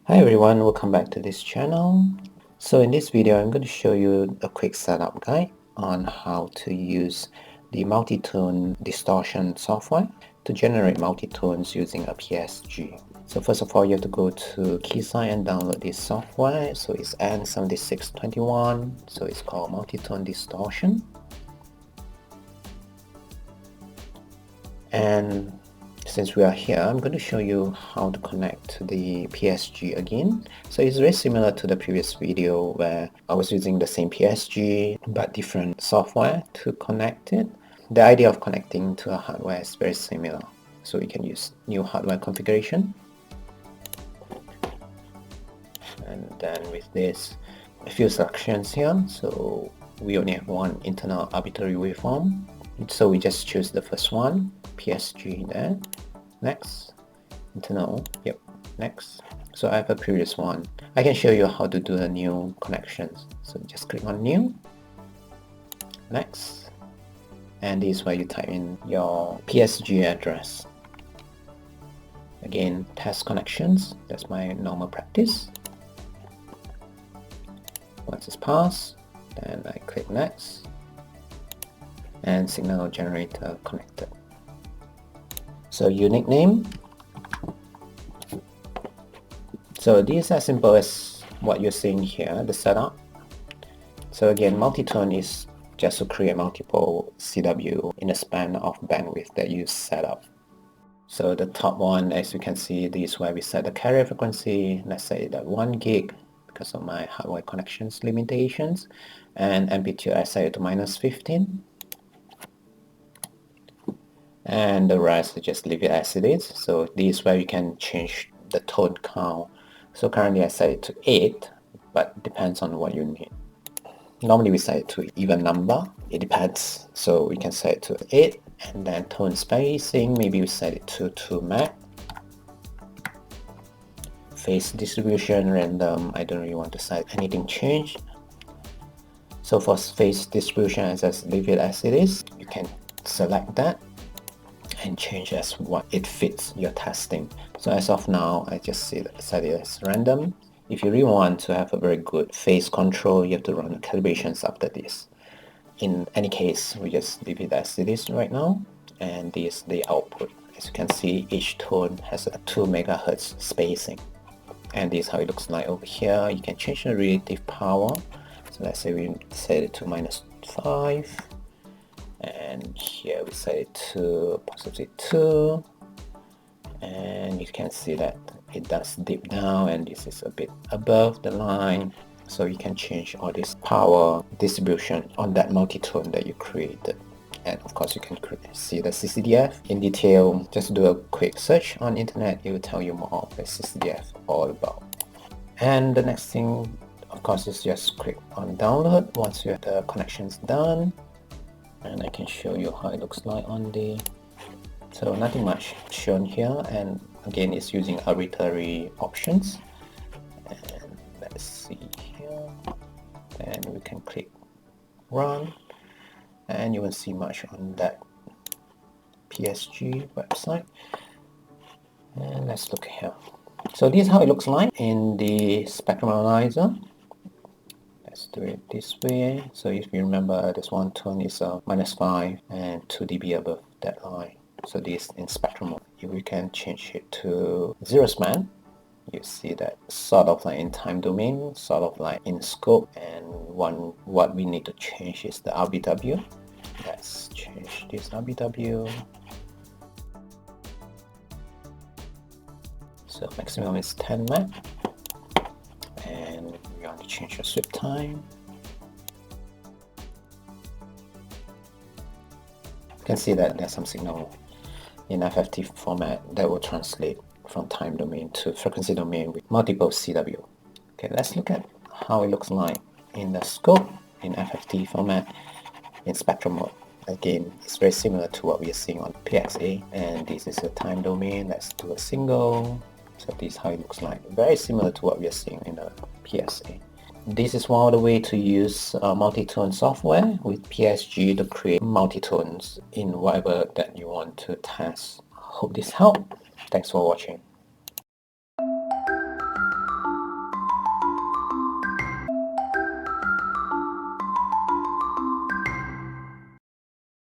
Hi everyone, welcome back to this channel. So in this video I'm going to show you a quick setup guide on how to use the Multitone Distortion software to generate multitones using a PSG. So first of all, you have to go to Keysight and download this software. So it's N7621, so it's called Multitone Distortion. And since we are here, I'm going to show you how to connect to the PSG again. So it's very similar to the previous video where I was using the same PSG but different software to connect it. The idea of connecting to a hardware is very similar. So we can use new hardware configuration. And then with this, a few selections here. So we only have one internal arbitrary waveform. So we just choose the first one, PSG there. Next, internal, yep, next. So I have a previous one. I can show you how to do the new connections. So just click on new, next, and this is where you type in your PSG address. Again, test connections, that's my normal practice. Once it's passed, then I click next, and signal generator connected. So unique name. So this is as simple as what you're seeing here, the setup. So again, multitone is just to create multiple CW in a span of bandwidth that you set up. So the top one, as you can see, this is where we set the carrier frequency. Let's say that 1 gig because of my hardware connections limitations, and amplitude I set it to -15. And the rest I just leave it as it is. So this is where you can change the tone count. So currently I set it to 8, but it depends on what you need. Normally we set it to even number, it depends. So we can set it to 8, and then tone spacing, maybe we set it to 2 meg. Phase distribution, random, I don't really want to set anything changed. So for phase distribution, I just leave it as it is. You can select that and change as what it fits your testing. So as of now, I just set it as random. If you really want to have a very good phase control, you have to run the calibrations after this. In any case, we just leave it as it is right now, and this is the output. As you can see, each tone has a 2 MHz spacing, and this is how it looks like over here. You can change the relative power. So let's say we set it to -5. And here we set it to +2, and you can see that it does dip down, and this is a bit above the line. So you can change all this power distribution on that multitone that you created. And of course you can see the CCDF in detail. Just do a quick search on internet, it will tell you more of the CCDF all about. And the next thing, of course, is just click on download once you have the connections done. And I can show you how it looks like on the, so nothing much shown here, and again it's using arbitrary options. And let's see here, and we can click run, and you won't see much on that PSG website. And let's look here. So this is how it looks like in the spectrum analyzer. Let's do it this way. So if you remember, this one tone is -5 and 2 dB above that line. So this in spectrum mode. If we can change it to 0 span, you see that sort of like in time domain, sort of like in scope. And what we need to change is the RBW. Let's change this RBW. So maximum is 10 meg. And we want to change the sweep time. You can see that there's some signal in FFT format that will translate from time domain to frequency domain with multiple CW. Okay, let's look at how it looks like in the scope in FFT format in spectrum mode. Again, it's very similar to what we are seeing on PXA, and this is a time domain. Let's do a single. So this is how it looks like, very similar to what we are seeing in the PSA. This is one of the ways to use multitone software with PSG to create multitones in whatever that you want to test. Hope this helped. Thanks for watching.